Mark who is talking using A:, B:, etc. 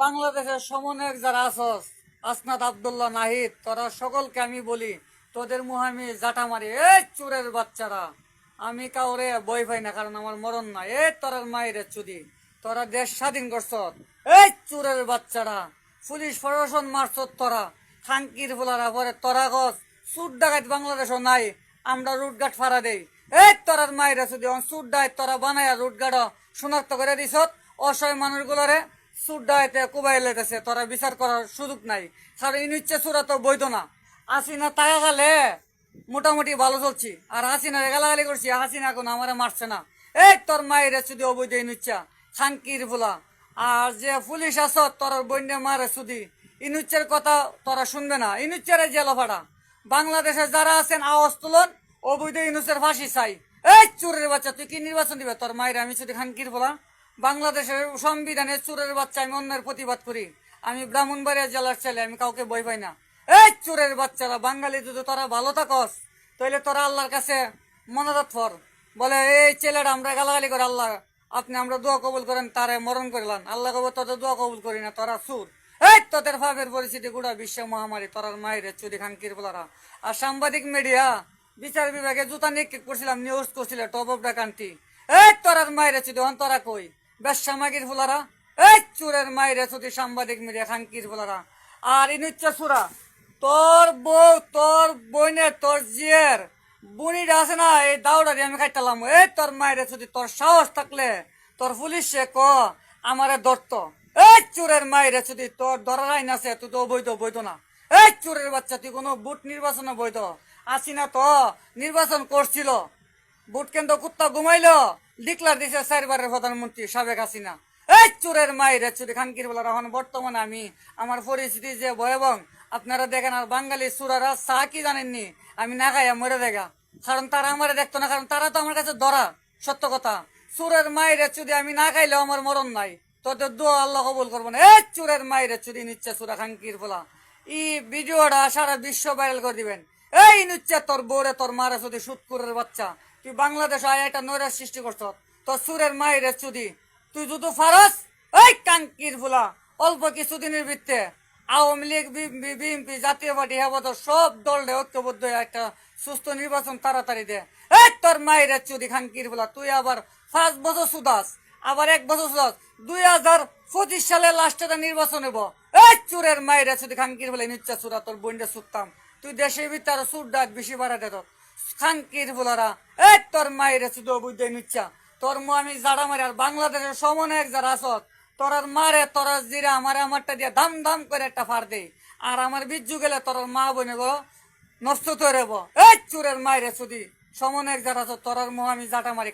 A: বাংলাদেশের সমন্বয়ক যারা আছস, আসনাদ আব্দুল্লাহ নাহিদ, তোরা সকলকে আমি বলি, তোদের মুহে আমি জাটা মারি। এই চুরের বাচ্চারা, আমি কাউরে বই পাই না, কারণ আমার মরণ নাই। এই তোরার মায়ের চুদি, তোরা দেশ স্বাধীন করছ। এই চুরের বাচ্চারা, পুলিশ প্রশাসন মারছ তোরা, খাঙ্কির ফুলারা পরে তোরা গছ সুট ডাকাত বাংলাদেশও নাই, আমরা রুটঘাট ফাড়া দেই। এই তোরার মায়ের চুদি সুট ডাকাত তোরা বানায় রুটঘাট শনাক্ত করে দিছ। অসহায় মানুষগুলারে সুড্ডাইতে কুবাই লেতেছে, তোরা বিচার করার সুযোগ নাই। কারণ ইনুচ্ছে সুরা তো বৈধ না। হাসিনা টাকা গেলে মোটামুটি ভালো চলছি, আর হাসিনা গালাগালি করছি, হাসিনা কোনো আমারে মারছে না। এই তোর মায়ের শুধু অবৈধ ইনুচ্ছা খানকির ভোলা। আর যে পুলিশ আস তোর বন্যে মারে শুধু ইনুচ্ছের কথা তোরা শুনবে না। ইনুচ্ছের জেলা ভাড়া বাংলাদেশে যারা আছেন আওয়াজ তুলন, অবৈধ ইনুচ্ছের ফাঁসি চাই। এই চোরের বাচ্চা, তুই কি নির্বাচন দিবে? তোর মায়ের আমি শুধু খানকির ভোলা। বাংলাদেশের সংবিধানে চোরের বাচ্চা, আমি অন্যের প্রতিবাদ করি। আমি ব্রাহ্মণবাড়িয়া জেলার ছেলে, আমি কাউকে বই পাই না। এই চোরের বাচ্চারা, বাঙালি যদি তোরা ভালো থাকস, তাহলে তোরা আল্লাহর কাছে মনাজাত কর। বলে এই ছেলেটা আমরা গালাগালি করে, আল্লাহ আপনি আমরা দোয়া কবুল করেন, তারে মরণ করিলাম। আল্লাহ কবর তোদের দোয়া কবুল করি না, তোরা সুর। এই তোদের ভাবের পরিস্থিতি গুড়া বিশ্ব মহামারী, তোরার মায়ের চুরি খানকির বলারা। আর সাংবাদিক মিডিয়া বিচার বিভাগে জুতা নিক্ষেপ করছিলাম, নিউজ করছিল টপ অফ দ্য কান্ট্রি। এই তোরার মায়ের চুরি তোরা কই বেশামাগির ফুলারা? এই চুরের মায়ের চুরি সাংবাদিক মিডিয়া খানকির ফুলারা। আর ইনুচ্চা সুরা, তোর বউ, তোর বইনে, তোর জিয়ের বুনিটা আছে না, এই দাউডা দিয়ে আমি খাইতালাম। এই তোর মায়ের চুরি, তোর সাহস থাকলে তোর পুলিশে ক আমারে ধরত। এই চুরের মায়ের চুরি, তোর ধরার আইন আছে, তুই তো বৈধ না। এই চুরের বাচ্চা, তুই কোনো বুট নির্বাচনে বৈধ আসি না? তো নির্বাচন করছিল, ভোট কেন্দ্র কুত্তা ঘুমাইলো, ডিক্লার দিছে 4বারের প্রধানমন্ত্রী সাবেক হাসিনা। এই চুরের মায়ের চুরি খানকির বলার। এখন বর্তমানে আমি আমার পরিস্থিতি যে ভয়াবহ আপনারা দেখেন। আর বাঙালি চুরারা চা কি জানেননি, আমি না খাইয়া মরে দেখা, কারণ তারা আমার দেখতো না, কারণ তারা তো আমার কাছে ধরা। সত্য কথা, চুরের মায়ের চুরি আমি না খাইলেও আমার মরণ নাই, তোদের দোয়া আল্লাহ কবুল করবো না। এই চুরের মায়ের চুরি নিচ্ছে চুরা খানকির বলা। এই ভিডিওটা সারা বিশ্ব ভাইরাল করে দিবেন। এই নিচ্ছে তোর বউরে, তোর মারে চুরি সুৎকুরের বাচ্চা, তুই বাংলাদেশ আয় একটা নৈরাজ সৃষ্টি করছ। তোর সুরের মায়ের চুদি, তুই যদি ফারস এই কাঙ্কির ফুলা অল্প কিছুদিনের ভিত্তে আওয়ামী লীগ, বিএনপি, জাতীয় পার্টি, হেবত সব দল ঐক্যবদ্ধ একটা সুস্থ নির্বাচন তাড়াতাড়ি দে। এই তোর মায়ের চুদি খানকির ফুলা, তুই আবার 5 বছর সুদাস, আবার 1 বছর সুদাস, 2025 সালে লাস্টে নির্বাচন হবো। এই চুরের মায়ের চুদি খানকির ফুলা নিচ্ছা চুরা, তোর বইন্ডে সুতাম। তুই দেশের ভিতরে সুর ডাক বেশি বাড়া দে তোর খানকির ফুলারা। এই তোর মায়ের শুধু বুঝতে নিচ্ছা, তোর মু আমি জাড়া মারি। আর বাংলাদেশের সমন্বয়ক যারা আসত, তোরার মারে, তোরা জিরা আমারে আমারটা দিয়ে দাম দাম করে একটা ফার দেই। আর আমার বিজ্জু গেলে তোর মা বোনে গো নষ্ট তো রেব। এই চুরের মায়ের শুধু সমন্বয়ক যারা আসত, তোরার মু আমি জাটা মারি।